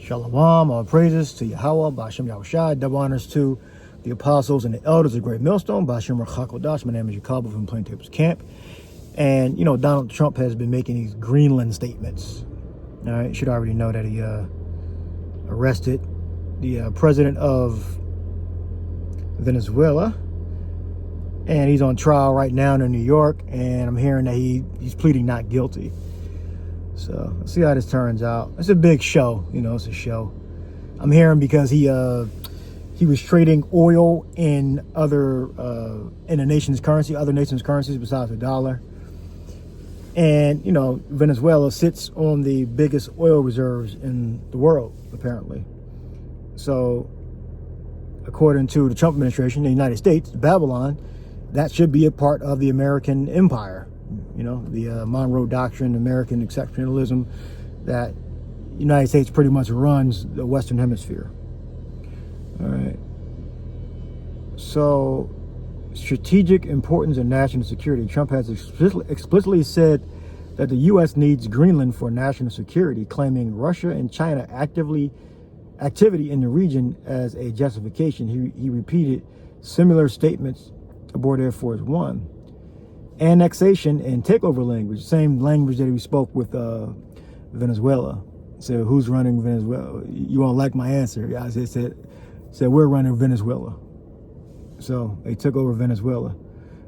Shalom, all praises to Yahweh, Ba'ashem Yahushai, double honors to the apostles and the elders of Great Millstone, Ba'ashem Rachakodash. My name is Jacob from Plaintables Camp. And, you know, Donald Trump has been making these Greenland statements. All right, you should already know that he arrested the president of Venezuela. And he's on trial right now in New York. And I'm hearing that he's pleading not guilty. So let's see how this turns out. It's a big show, you know, it's a show. I'm hearing because he was trading oil in other in a nation's currency, other nations' currencies besides the dollar. And you know, Venezuela sits on the biggest oil reserves in the world, apparently. So, according to the Trump administration, the United States, Babylon, that should be a part of the American empire. You know, the Monroe Doctrine, American exceptionalism, that United States pretty much runs the Western Hemisphere. All right. So, strategic importance of national security. Trump has explicitly said that the U.S. needs Greenland for national security, claiming Russia and China activity in the region as a justification. He repeated similar statements aboard Air Force One. Annexation and takeover language, same language that we spoke with Venezuela. So who's running Venezuela? You won't like my answer. I said we're running Venezuela. So they took over Venezuela.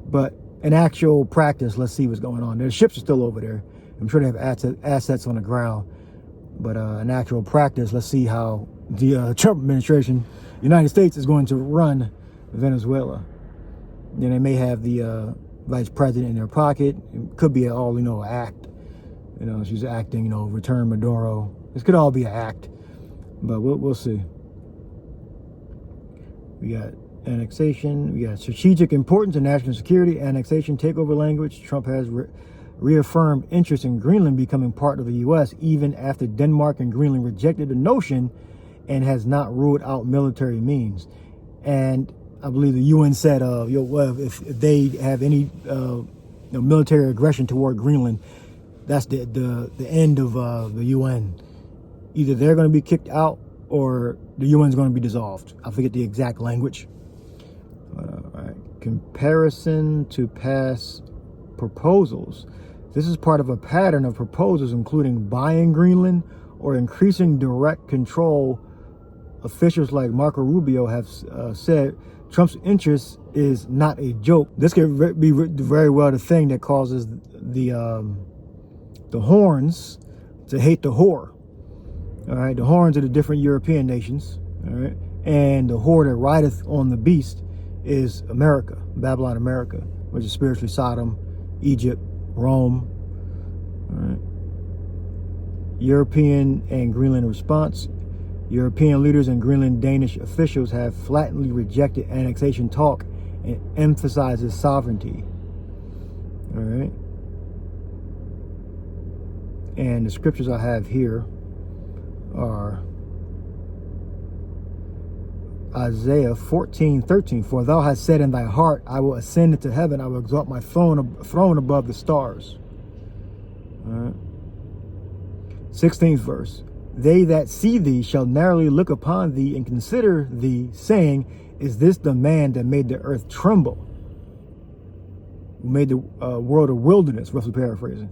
But in actual practice, let's see what's going on. Their ships are still over there. I'm sure they have assets on the ground. But in actual practice, let's see how the Trump administration, United States, is going to run Venezuela. Then they may have the vice president in their pocket. It could be all, you know, act. You know, she's acting, you know, return Maduro. This could all be an act, but we'll see. We got annexation. We got strategic importance of national security. Annexation, takeover language. Trump has reaffirmed interest in Greenland becoming part of the U.S. even after Denmark and Greenland rejected the notion and has not ruled out military means. And I believe the UN said, well, if they have any military aggression toward Greenland, that's the end of the UN. Either they're going to be kicked out or the UN is going to be dissolved. I forget the exact language. All right. Comparison to past proposals. This is part of a pattern of proposals, including buying Greenland or increasing direct control. Officials like Marco Rubio have said Trump's interest is not a joke. This could be very well the thing that causes the horns to hate the whore. All right, the horns are the different European nations. All right, and the whore that rideth on the beast is America, Babylon, America, which is spiritually Sodom, Egypt, Rome. All right. European and Greenland response. European leaders and Greenland Danish officials have flatly rejected annexation talk and emphasizes sovereignty. All right. And the scriptures I have here are Isaiah 14:13. For thou hast said in thy heart, I will ascend into heaven, I will exalt my throne above the stars. All right. 16th verse. They that see thee shall narrowly look upon thee and consider thee, saying, is this the man that made the earth tremble? Who made the world a wilderness, roughly paraphrasing.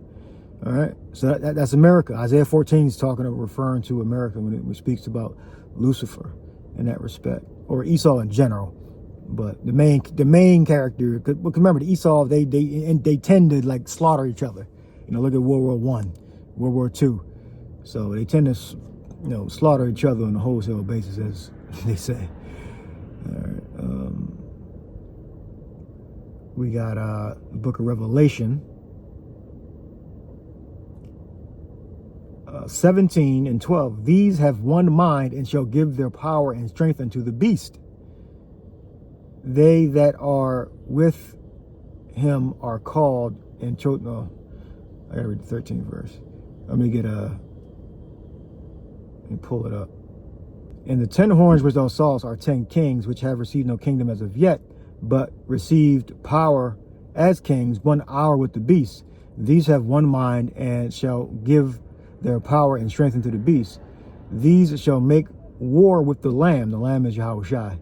All right, so that's America. Isaiah 14 is referring to America when it speaks about Lucifer in that respect, or Esau in general. But the main character, because remember the Esau, they tend to like slaughter each other. You know, look at World War I, World War II. So they tend to, you know, slaughter each other on a wholesale basis, as they say. All right. We got the book of Revelation, 17 and 12. These have one mind and shall give their power and strength unto the beast. They that are with him are called and chosen. No, I gotta read the 13th verse. Let me pull it up. And the 10 horns which thou sawest are 10 kings, which have received no kingdom as of yet, but received power as kings 1 hour with the beast. These have one mind and shall give their power and strength unto the beast. These shall make war with the Lamb. The Lamb is Yahushua.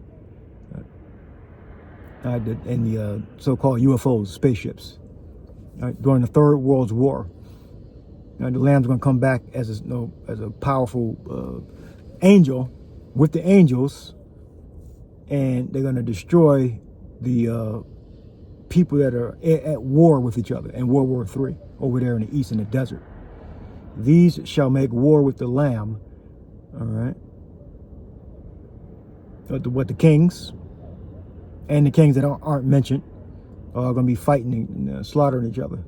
And the so-called UFOs, spaceships. During the Third World War. The Lamb's going to come back as a powerful angel with the angels, and they're going to destroy the people that are at war with each other in World War III over there in the east in the desert. These shall make war with the Lamb. All right. What the kings and the kings that aren't mentioned are going to be fighting and slaughtering each other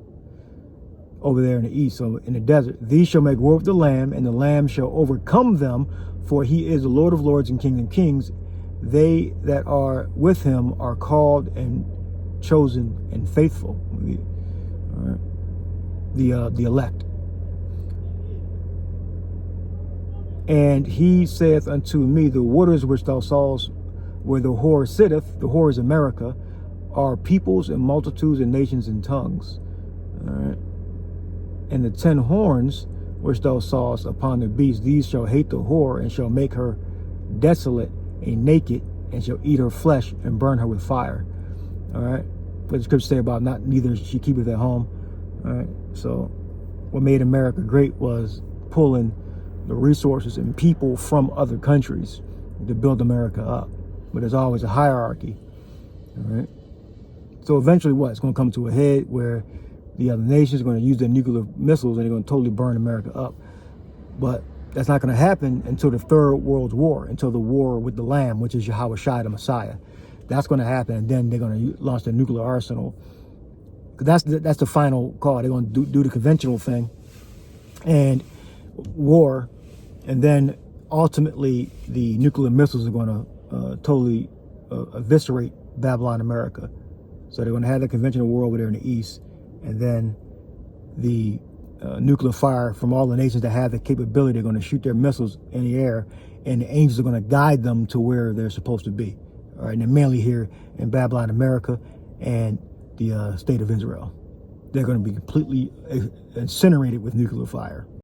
over there in the east, so in the desert. These shall make war with the Lamb, and the Lamb shall overcome them, for he is the Lord of lords and King of kings. They that are with him are called and chosen and faithful. All right. The elect. And he saith unto me, the waters which thou sawest where the whore sitteth, the whore is America, are peoples and multitudes and nations and tongues. All right. And the 10 horns which thou sawest upon the beast, these shall hate the whore, and shall make her desolate and naked, and shall eat her flesh and burn her with fire. All right. What the scriptures say about neither she keepeth at home. All right. So what made America great was pulling the resources and people from other countries to build America up. But there's always a hierarchy. All right. So eventually what? It's going to come to a head where the other nations are going to use their nuclear missiles and they're going to totally burn America up. But that's not going to happen until the Third World War, until the war with the Lamb, which is Yahushua, the Messiah. That's going to happen, and then they're going to launch their nuclear arsenal. That's the final call. They're going to do the conventional thing and war, and then ultimately the nuclear missiles are going to totally eviscerate Babylon, America. So they're going to have the conventional war over there in the east, and then the nuclear fire from all the nations that have the capability, they're going to shoot their missiles in the air, and the angels are going to guide them to where they're supposed to be. All right, and they're mainly here in Babylon, America, and the state of Israel. They're going to be completely incinerated with nuclear fire.